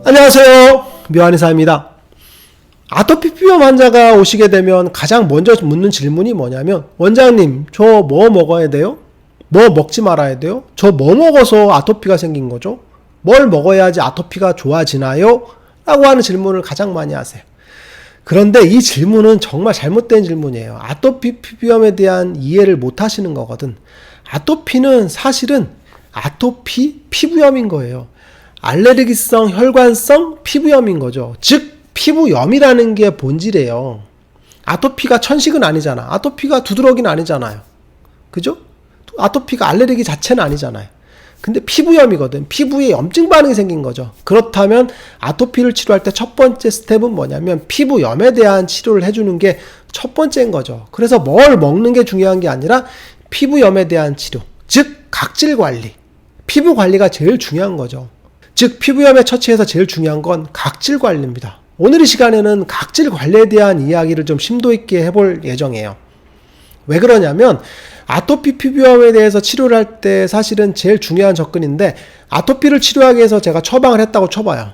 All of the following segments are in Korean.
안녕하세요, 묘한의사입니다. 아토피 피부염 환자가 오시게 되면 가장 먼저 묻는 질문이 뭐냐면, 원장님 저 뭐 먹어야 돼요? 뭐 먹지 말아야 돼요? 저 뭐 먹어서 아토피가 생긴 거죠? 뭘 먹어야지 아토피가 좋아지나요? 라고 하는 질문을 가장 많이 하세요. 그런데 이 질문은 정말 잘못된 질문이에요. 아토피 피부염에 대한 이해를 못 하시는 거거든. 아토피는 사실은 아토피 피부염인 거예요. 알레르기성 혈관성 피부염인 거죠. 즉 피부염이라는 게 본질이에요. 아토피가 천식은 아니잖아. 아토피가 두드러기는 아니잖아요. 그죠? 아토피가 알레르기 자체는 아니잖아요. 근데 피부염이거든. 피부에 염증 반응이 생긴 거죠. 그렇다면 아토피를 치료할 때 첫 번째 스텝은 뭐냐면 피부염에 대한 치료를 해주는 게 첫 번째인 거죠. 그래서 뭘 먹는 게 중요한 게 아니라 피부염에 대한 치료, 즉 각질 관리, 피부 관리가 제일 중요한 거죠. 즉 피부염에 처치해서 제일 중요한 건 각질 관리입니다. 오늘 이 시간에는 각질 관리에 대한 이야기를 좀 심도 있게 해볼 예정이에요. 왜 그러냐면 아토피 피부염에 대해서 치료를 할 때 사실은 제일 중요한 접근인데, 아토피를 치료하기 위해서 제가 처방을 했다고 쳐봐요.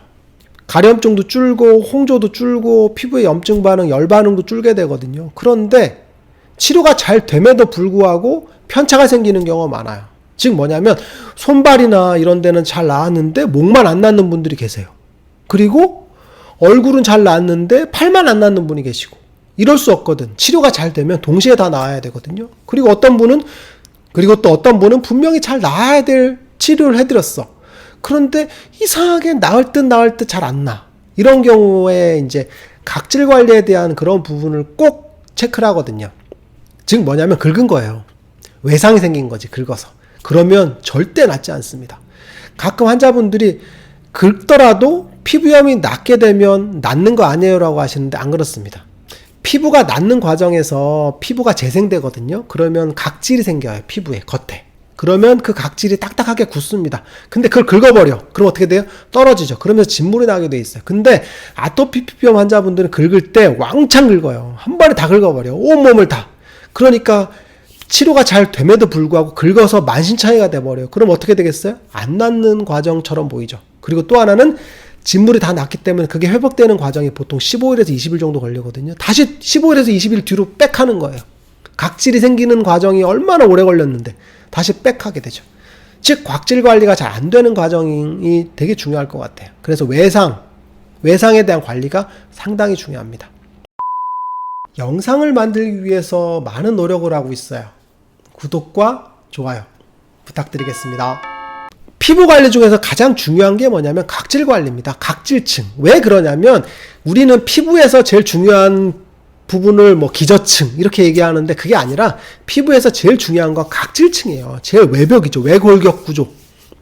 가려움증도 줄고 홍조도 줄고 피부의 염증 반응, 열 반응도 줄게 되거든요. 그런데 치료가 잘 됨에도 불구하고 편차가 생기는 경우가 많아요. 즉 뭐냐면 손발이나 이런 데는 잘 나았는데 목만 안 낫는 분들이 계세요. 그리고 얼굴은 잘 나았는데 팔만 안 낫는 분이 계시고, 이럴 수 없거든. 치료가 잘 되면 동시에 다 나아야 되거든요. 그리고 또 어떤 분은 분명히 잘 나아야 될 치료를 해드렸어. 그런데 이상하게 나을 듯 잘 안 나. 이런 경우에 이제 각질 관리에 대한 그런 부분을 꼭 체크를 하거든요. 즉 뭐냐면 긁은 거예요. 외상이 생긴 거지, 긁어서. 그러면 절대 낫지 않습니다. 가끔 환자분들이 긁더라도 피부염이 낫게 되면 낫는 거 아니에요 라고 하시는데 안 그렇습니다. 피부가 낫는 과정에서 피부가 재생되거든요. 그러면 각질이 생겨요. 피부에, 겉에. 그러면 그 각질이 딱딱하게 굳습니다. 근데 그걸 긁어버려. 그럼 어떻게 돼요? 떨어지죠. 그러면서 진물이 나게 돼 있어요. 근데 아토피 피부염 환자분들은 긁을 때 왕창 긁어요. 한 번에 다 긁어버려. 온몸을 다. 그러니까 치료가 잘 됨에도 불구하고 긁어서 만신창이가 돼버려요. 그럼 어떻게 되겠어요? 안 낫는 과정처럼 보이죠. 그리고 또 하나는 진물이 다 났기 때문에 그게 회복되는 과정이 보통 15일에서 20일 정도 걸리거든요. 다시 15일에서 20일 뒤로 빽하는 거예요. 각질이 생기는 과정이 얼마나 오래 걸렸는데 다시 빽하게 되죠. 즉 각질 관리가 잘 안 되는 과정이 되게 중요할 것 같아요. 그래서 외상에 대한 관리가 상당히 중요합니다. 영상을 만들기 위해서 많은 노력을 하고 있어요. 구독과 좋아요 부탁드리겠습니다. 피부 관리 중에서 가장 중요한 게 뭐냐면 각질 관리입니다. 각질층. 왜 그러냐면 우리는 피부에서 제일 중요한 부분을 뭐 기저층 이렇게 얘기하는데 그게 아니라 피부에서 제일 중요한 건 각질층이에요. 제일 외벽이죠. 외골격 구조.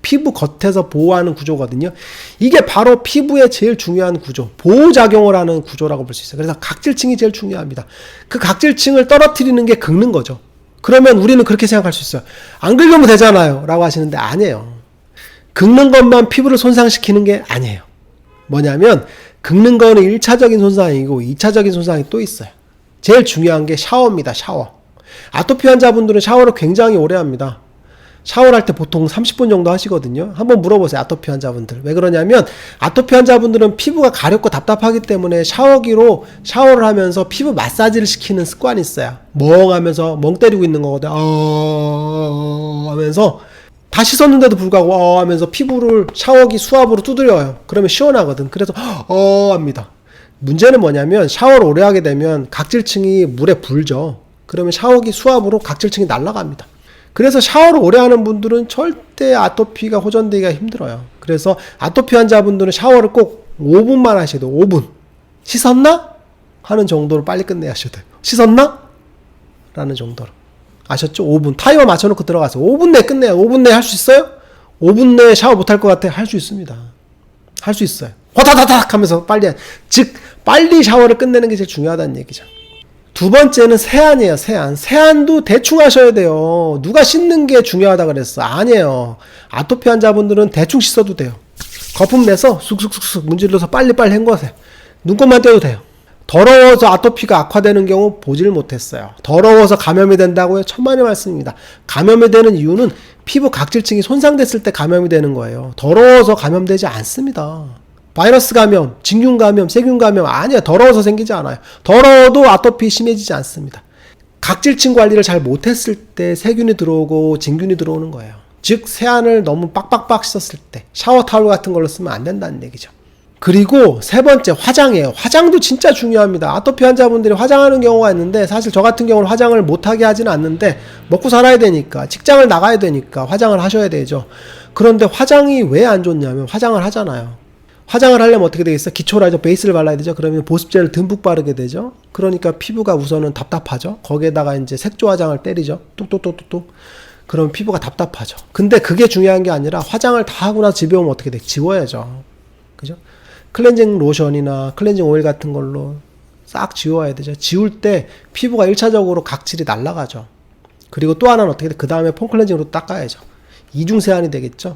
피부 겉에서 보호하는 구조거든요. 이게 바로 피부의 제일 중요한 구조, 보호작용을 하는 구조라고 볼 수 있어요. 그래서 각질층이 제일 중요합니다. 그 각질층을 떨어뜨리는 게 긁는 거죠. 그러면 우리는 그렇게 생각할 수 있어요. 안 긁으면 되잖아요 라고 하시는데 아니에요. 긁는 것만 피부를 손상시키는 게 아니에요. 뭐냐면 긁는 거는 1차적인 손상이고 2차적인 손상이 또 있어요. 제일 중요한 게 샤워입니다. 샤워. 아토피 환자분들은 샤워를 굉장히 오래 합니다. 샤워를 할 때 보통 30분 정도 하시거든요. 한번 물어보세요. 아토피 환자분들. 왜 그러냐면 아토피 환자분들은 피부가 가렵고 답답하기 때문에 샤워기로 샤워를 하면서 피부 마사지를 시키는 습관이 있어요. 멍하면서 멍 때리고 있는 거거든요. 하면서 다 씻었는데도 불구하고 하면서 피부를 샤워기 수압으로 두드려요. 그러면 시원하거든. 그래서 합니다. 문제는 뭐냐면 샤워를 오래 하게 되면 각질층이 물에 불죠. 그러면 샤워기 수압으로 각질층이 날아갑니다. 그래서 샤워를 오래 하는 분들은 절대 아토피가 호전되기가 힘들어요. 그래서 아토피 환자분들은 샤워를 꼭 5분만 하셔야 돼요. 5분. 씻었나? 하는 정도로 빨리 끝내야 하셔야 돼요. 씻었나? 라는 정도로. 아셨죠? 5분. 타이머 맞춰놓고 들어가서 5분 내에 끝내요. 5분 내에 할 수 있어요? 5분 내에 샤워 못할 것 같아요? 할 수 있습니다. 할 수 있어요. 호다다닥 하면서 즉 빨리 샤워를 끝내는 게 제일 중요하다는 얘기죠. 두 번째는 세안이에요. 세안도 대충 하셔야 돼요. 누가 씻는 게 중요하다 그랬어? 아니에요. 아토피 환자분들은 대충 씻어도 돼요. 거품 내서 쑥쑥쑥쑥 문질러서 빨리빨리 헹궈세요. 눈곱만 떼도 돼요. 더러워서 아토피가 악화되는 경우 보질 못했어요. 더러워서 감염이 된다고요? 천만의 말씀입니다. 감염이 되는 이유는 피부 각질층이 손상됐을 때 감염이 되는 거예요. 더러워서 감염되지 않습니다. 바이러스 감염, 진균 감염, 세균 감염 아니야. 더러워서 생기지 않아요. 더러워도 아토피 심해지지 않습니다. 각질층 관리를 잘 못했을 때 세균이 들어오고 진균이 들어오는 거예요. 즉 세안을 너무 빡빡빡 씻었을 때 샤워 타올 같은 걸로 쓰면 안 된다는 얘기죠. 그리고 세 번째 화장이에요. 화장도 진짜 중요합니다. 아토피 환자분들이 화장하는 경우가 있는데 사실 저 같은 경우는 화장을 못하게 하지는 않는데 먹고 살아야 되니까 직장을 나가야 되니까 화장을 하셔야 되죠. 그런데 화장이 왜 안 좋냐면 화장을 하잖아요. 화장을 하려면 어떻게 되겠어? 기초로 하죠. 베이스를 발라야 되죠. 그러면 보습제를 듬뿍 바르게 되죠. 그러니까 피부가 우선은 답답하죠. 거기에다가 이제 색조 화장을 때리죠. 뚝뚝뚝뚝뚝. 그럼 피부가 답답하죠. 근데 그게 중요한 게 아니라 화장을 다 하고 나서 집에 오면 어떻게 돼? 지워야죠. 그죠? 클렌징 로션이나 클렌징 오일 같은 걸로 싹 지워야 되죠. 지울 때 피부가 1차적으로 각질이 날아가죠. 그리고 또 하나는 어떻게 돼? 그 다음에 폼클렌징으로 닦아야죠. 이중 세안이 되겠죠.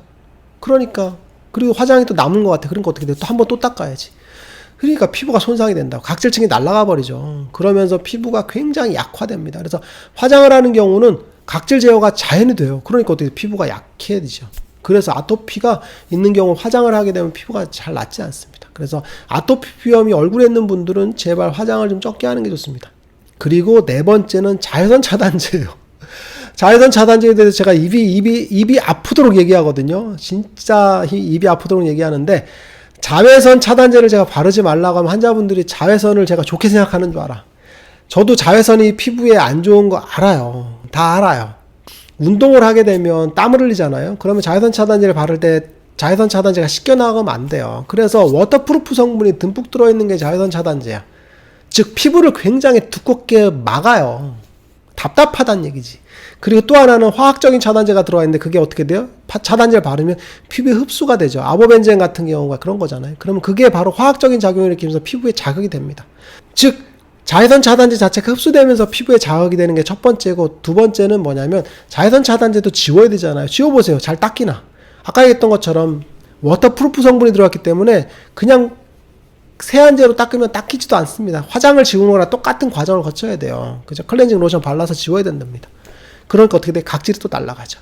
그러니까 그리고 화장이 또 남은 것 같아. 그러니까 어떻게 돼? 또 한 번 또 닦아야지. 그러니까 피부가 손상이 된다고. 각질층이 날아가 버리죠. 그러면서 피부가 굉장히 약화됩니다. 그래서 화장을 하는 경우는 각질 제어가 자연이 돼요. 그러니까 어떻게 돼? 피부가 약해지죠. 그래서 아토피가 있는 경우 화장을 하게 되면 피부가 잘 낫지 않습니다. 그래서 아토피 비염이 얼굴에 있는 분들은 제발 화장을 좀 적게 하는 게 좋습니다. 그리고 네 번째는 자외선 차단제예요. 자외선 차단제에 대해서 제가 입이 아프도록 얘기하거든요. 진짜 입이 아프도록 얘기하는데 자외선 차단제를 제가 바르지 말라고 하면 환자분들이 자외선을 제가 좋게 생각하는 줄 알아. 저도 자외선이 피부에 안 좋은 거 알아요. 다 알아요. 운동을 하게 되면 땀을 흘리잖아요. 그러면 자외선 차단제를 바를 때 자외선 차단제가 씻겨 나가면 안 돼요. 그래서 워터프루프 성분이 듬뿍 들어있는 게 자외선 차단제야. 즉 피부를 굉장히 두껍게 막아요. 답답하다는 얘기지. 그리고 또 하나는 화학적인 차단제가 들어와 있는데 그게 어떻게 돼요? 차단제를 바르면 피부에 흡수가 되죠. 아보벤젠 같은 경우가 그런 거잖아요. 그러면 그게 바로 화학적인 작용을 일으키면서 피부에 자극이 됩니다. 즉 자외선 차단제 자체가 흡수되면서 피부에 자극이 되는 게 첫 번째고, 두 번째는 뭐냐면 자외선 차단제도 지워야 되잖아요. 지워보세요. 잘 닦이나? 아까 얘기했던 것처럼 워터프루프 성분이 들어갔기 때문에 그냥 세안제로 닦으면 닦이지도 않습니다. 화장을 지우는 거랑 똑같은 과정을 거쳐야 돼요. 그죠? 클렌징 로션 발라서 지워야 된답니다. 그러니까 어떻게 돼? 각질이 또 날아가죠.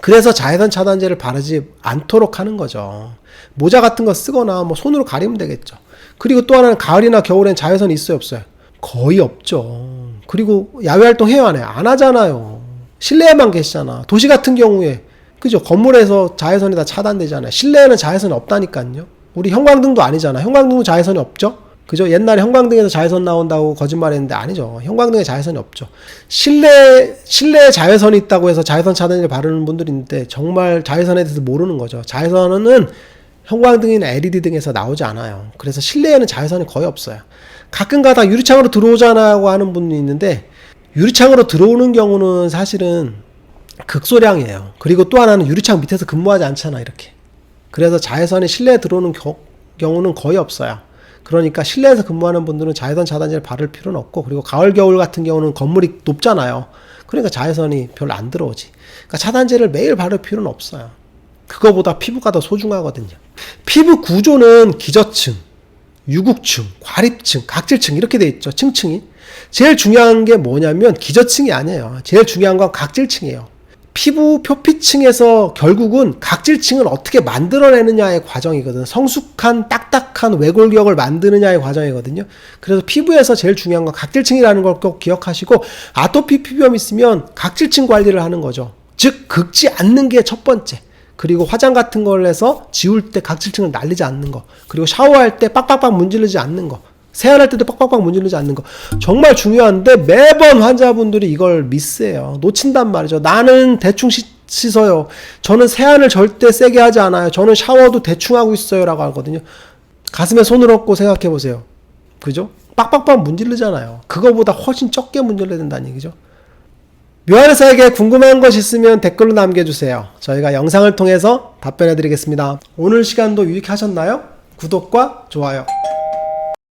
그래서 자외선 차단제를 바르지 않도록 하는 거죠. 모자 같은 거 쓰거나 뭐 손으로 가리면 되겠죠. 그리고 또 하나는 가을이나 겨울엔 자외선이 있어요, 없어요? 거의 없죠. 그리고 야외 활동 해요, 안 해요? 안 하잖아요. 실내에만 계시잖아. 도시 같은 경우에 그죠? 건물에서 자외선이 다 차단되잖아요. 실내에는 자외선이 없다니까요. 우리 형광등도 아니잖아. 형광등도 자외선이 없죠? 그죠? 옛날에 형광등에서 자외선 나온다고 거짓말했는데 아니죠. 형광등에 자외선이 없죠. 실내에 자외선이 있다고 해서 자외선 차단제를 바르는 분들이 있는데 정말 자외선에 대해서 모르는 거죠. 자외선은 형광등이나 LED 등에서 나오지 않아요. 그래서 실내에는 자외선이 거의 없어요. 가끔 가다 유리창으로 들어오잖아요 하는 분이 있는데 유리창으로 들어오는 경우는 사실은 극소량이에요. 그리고 또 하나는 유리창 밑에서 근무하지 않잖아, 이렇게. 그래서 자외선이 실내에 들어오는 경우는 거의 없어요. 그러니까 실내에서 근무하는 분들은 자외선 차단제를 바를 필요는 없고, 그리고 가을 겨울 같은 경우는 건물이 높잖아요. 그러니까 자외선이 별로 안 들어오지. 그러니까 차단제를 매일 바를 필요는 없어요. 그거보다 피부가 더 소중하거든요. 피부 구조는 기저층, 유국층, 과립층, 각질층 이렇게 돼 있죠. 층층이. 제일 중요한 게 뭐냐면 기저층이 아니에요. 제일 중요한 건 각질층이에요. 피부 표피층에서 결국은 각질층을 어떻게 만들어내느냐의 과정이거든요. 성숙한 딱딱한 외골격을 만드느냐의 과정이거든요. 그래서 피부에서 제일 중요한 건 각질층이라는 걸 꼭 기억하시고, 아토피 피부염 있으면 각질층 관리를 하는 거죠. 즉 긁지 않는 게 첫 번째. 그리고 화장 같은 걸 해서 지울 때 각질층을 날리지 않는 거, 그리고 샤워할 때 빡빡빡 문지르지 않는 거, 세안할 때도 빡빡빡 문지르지 않는 거 정말 중요한데 매번 환자분들이 이걸 미스해요. 놓친단 말이죠. 나는 대충 씻어요. 저는 세안을 절대 세게 하지 않아요. 저는 샤워도 대충 하고 있어요 라고 하거든요. 가슴에 손을 얹고 생각해 보세요. 그죠? 빡빡빡 문지르잖아요. 그거보다 훨씬 적게 문질러야 된다는 얘기죠. 묘한의사에게 궁금한 것 있으면 댓글로 남겨주세요. 저희가 영상을 통해서 답변해 드리겠습니다. 오늘 시간도 유익하셨나요? 구독과 좋아요